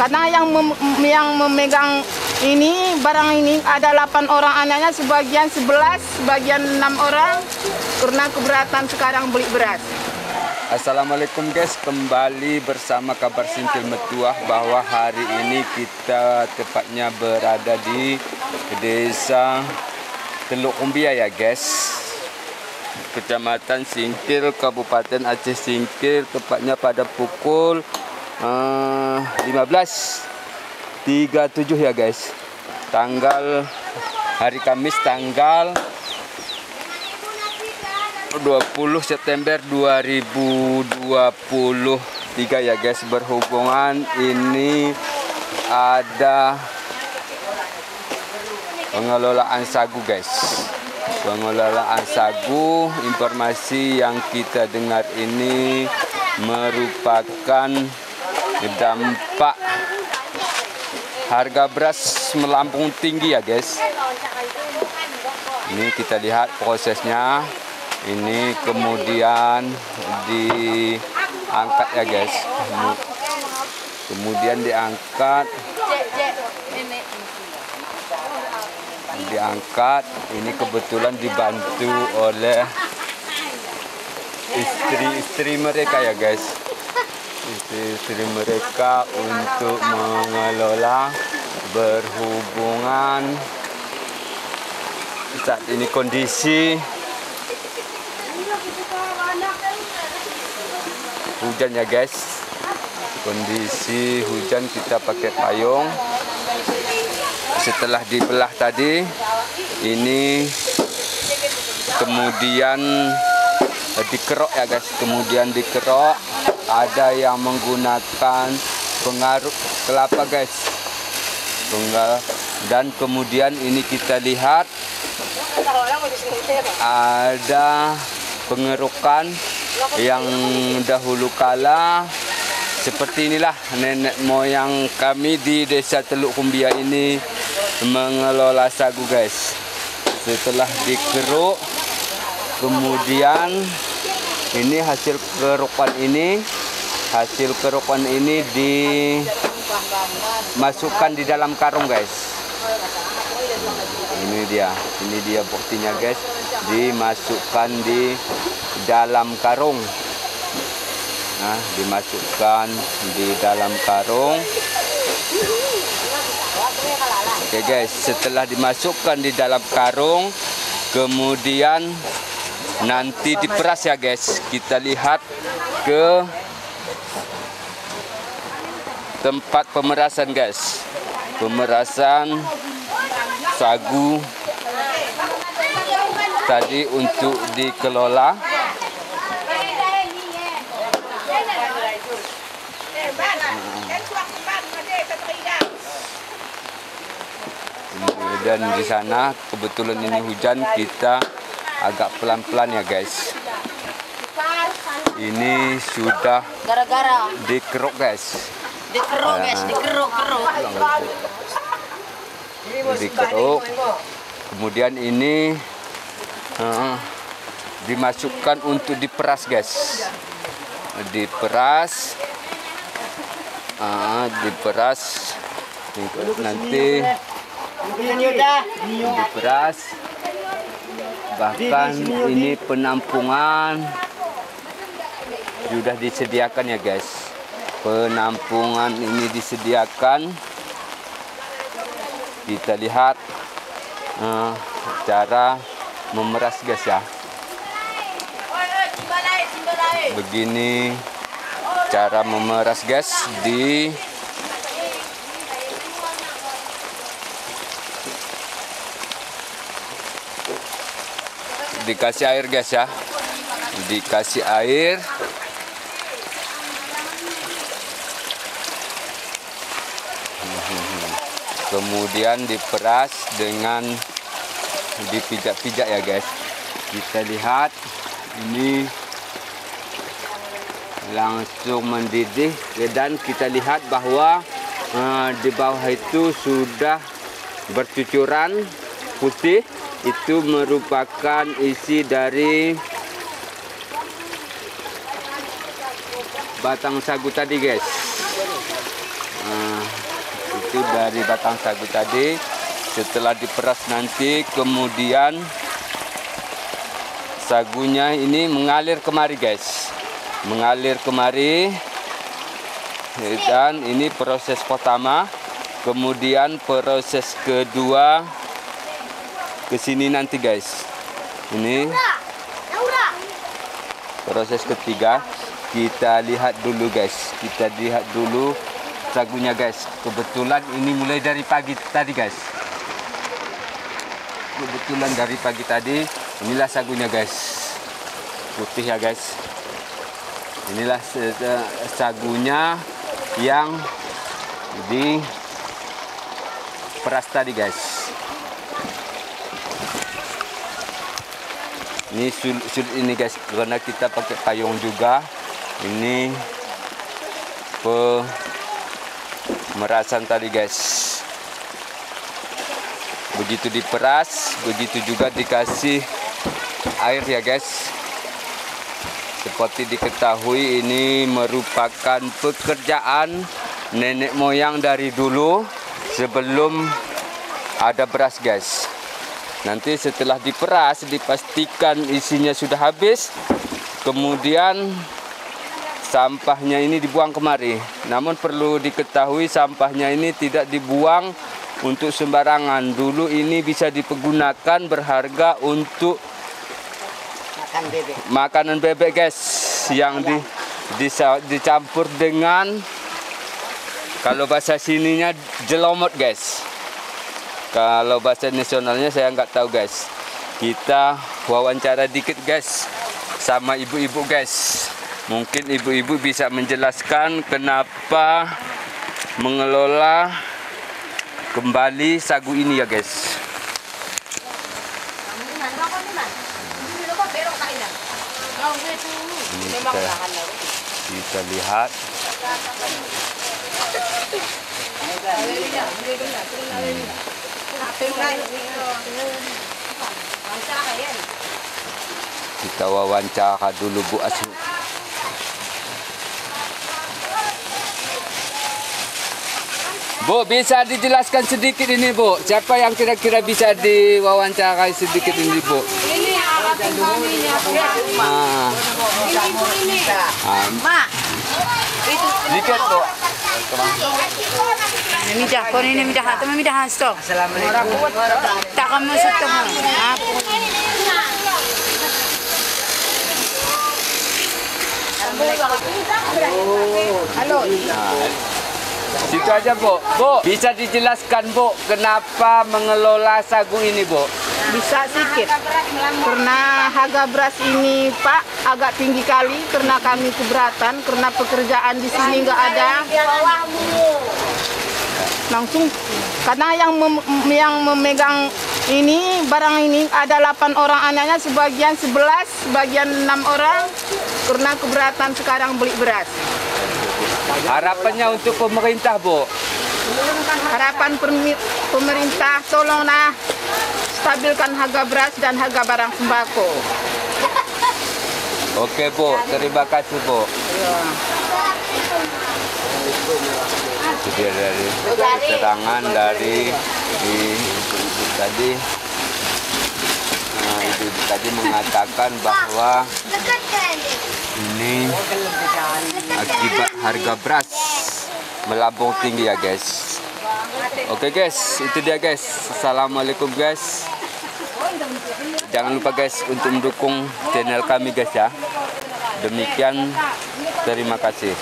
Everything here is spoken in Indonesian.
Karena yang memegang ini barang ini ada 8 orang anaknya, sebagian 11, sebagian 6 orang karena keberatan sekarang beli beras. Assalamualaikum guys, kembali bersama Kabar Sintil Metuah, bahwa hari ini kita tepatnya berada di Desa Teluk Kumbia ya guys, Kecamatan Singkil, Kabupaten Aceh Singkil, tepatnya pada pukul 15.37 ya guys, hari Kamis tanggal 20 September 2023 ya guys. Berhubungan ini ada pengelolaan sagu guys, pengelolaan sagu. Informasi yang kita dengar ini merupakan dampak harga beras melambung tinggi ya guys. Ini kita lihat prosesnya. Ini kemudian diangkat ya guys, kemudian diangkat. Ini kebetulan dibantu oleh istri mereka ya guys, istri mereka untuk mengelola. Berhubungan saat ini kondisi hujan ya guys, kondisi hujan, kita pakai payung. Setelah dibelah tadi, ini kemudian dikerok ya guys, kemudian dikerok. Ada yang menggunakan pengaruh kelapa guys, dan kemudian ini kita lihat ada pengerukan yang dahulu kala. Seperti inilah nenek moyang kami di Desa Teluk Kumbia ini mengelola sagu guys. Setelah dikeruk, kemudian ini hasil kerukan ini, dimasukkan di dalam karung guys. Ini dia buktinya guys, dimasukkan di dalam karung. Nah, dimasukkan di dalam karung. Oke guys, setelah dimasukkan di dalam karung, kemudian nanti diperas ya guys. Kita lihat ke tempat pemerasan guys, pemerasan sagu tadi untuk dikelola. Dan di sana kebetulan ini hujan, kita agak pelan-pelan ya guys. Ini sudah dikeruk guys. Dikeruk. Kemudian ini dimasukkan untuk diperas guys. Diperas nanti diperas. Bahkan ini penampungan sudah disediakan ya guys. Penampungan ini disediakan. Kita lihat cara memeras guys ya. Begini cara memeras guys, dikasih air guys ya, dikasih air. Kemudian diperas dengan dipijak-pijak ya guys. Kita lihat ini langsung mendidih, dan kita lihat bahwa di bawah itu sudah bercucuran putih. Itu merupakan isi dari batang sagu tadi guys. Itu dari batang sagu tadi. Setelah diperas nanti kemudian sagunya ini mengalir kemari guys, mengalir kemari. Dan ini proses pertama. Kemudian proses kedua ke sini nanti guys. Ini proses ketiga. Kita lihat dulu guys, kita lihat dulu sagunya guys. Kebetulan ini mulai dari pagi tadi guys. Kebetulan dari pagi tadi. Inilah sagunya guys, putih ya guys. Inilah sagunya yang diperas tadi guys. Ini sulit ini guys, karena kita pakai payung juga. Ini pemerasan tadi guys. Begitu diperas, begitu juga dikasih air ya guys. Seperti diketahui ini merupakan pekerjaan nenek moyang dari dulu sebelum ada beras guys. Nanti setelah diperas dipastikan isinya sudah habis. Kemudian sampahnya ini dibuang kemari. Namun perlu diketahui sampahnya ini tidak dibuang untuk sembarangan. Dulu ini bisa dipergunakan berharga untuk makanan bebek guys, yang dicampur dengan, kalau bahasa sininya jelomot guys. Kalau bahasa nasionalnya saya nggak tahu guys. Kita wawancara dikit guys sama ibu-ibu guys. Mungkin ibu-ibu bisa menjelaskan kenapa mengelola kembali sagu ini ya guys. Ini kita lihat. Kita wawancara dulu Bu Asu. Bu, bisa dijelaskan sedikit ini Bu? Siapa yang kira-kira bisa diwawancarai sedikit ini Bu? Ini alatnya kami ya. Mak. Sedikit Bu. Midah, kau ini midah, atau midah hasto. Assalamualaikum. Tak kamu suka mau? Halo. Situ aja Bu. Bu, bisa dijelaskan Bu kenapa mengelola sagu ini Bu? Bisa sedikit. Karena harga beras ini Pak agak tinggi kali, karena kami keberatan, karena pekerjaan di sini nggak ada. Langsung karena yang memegang ini barang ini ada 8 orang anaknya, sebagian 11, sebagian 6 orang, karena keberatan sekarang beli beras. Harapannya untuk pemerintah Bu? Harapan pemerintah tolonglah stabilkan harga beras dan harga barang sembako. Oke Bu, terima kasih Bu. Itu dia dari keterangan dari ibu tadi. Nah, ibu tadi mengatakan bahwa ini akibat harga beras melambung tinggi ya guys. Oke guys, itu dia guys. Assalamualaikum guys. Jangan lupa guys untuk mendukung channel kami guys ya. Demikian, terima kasih.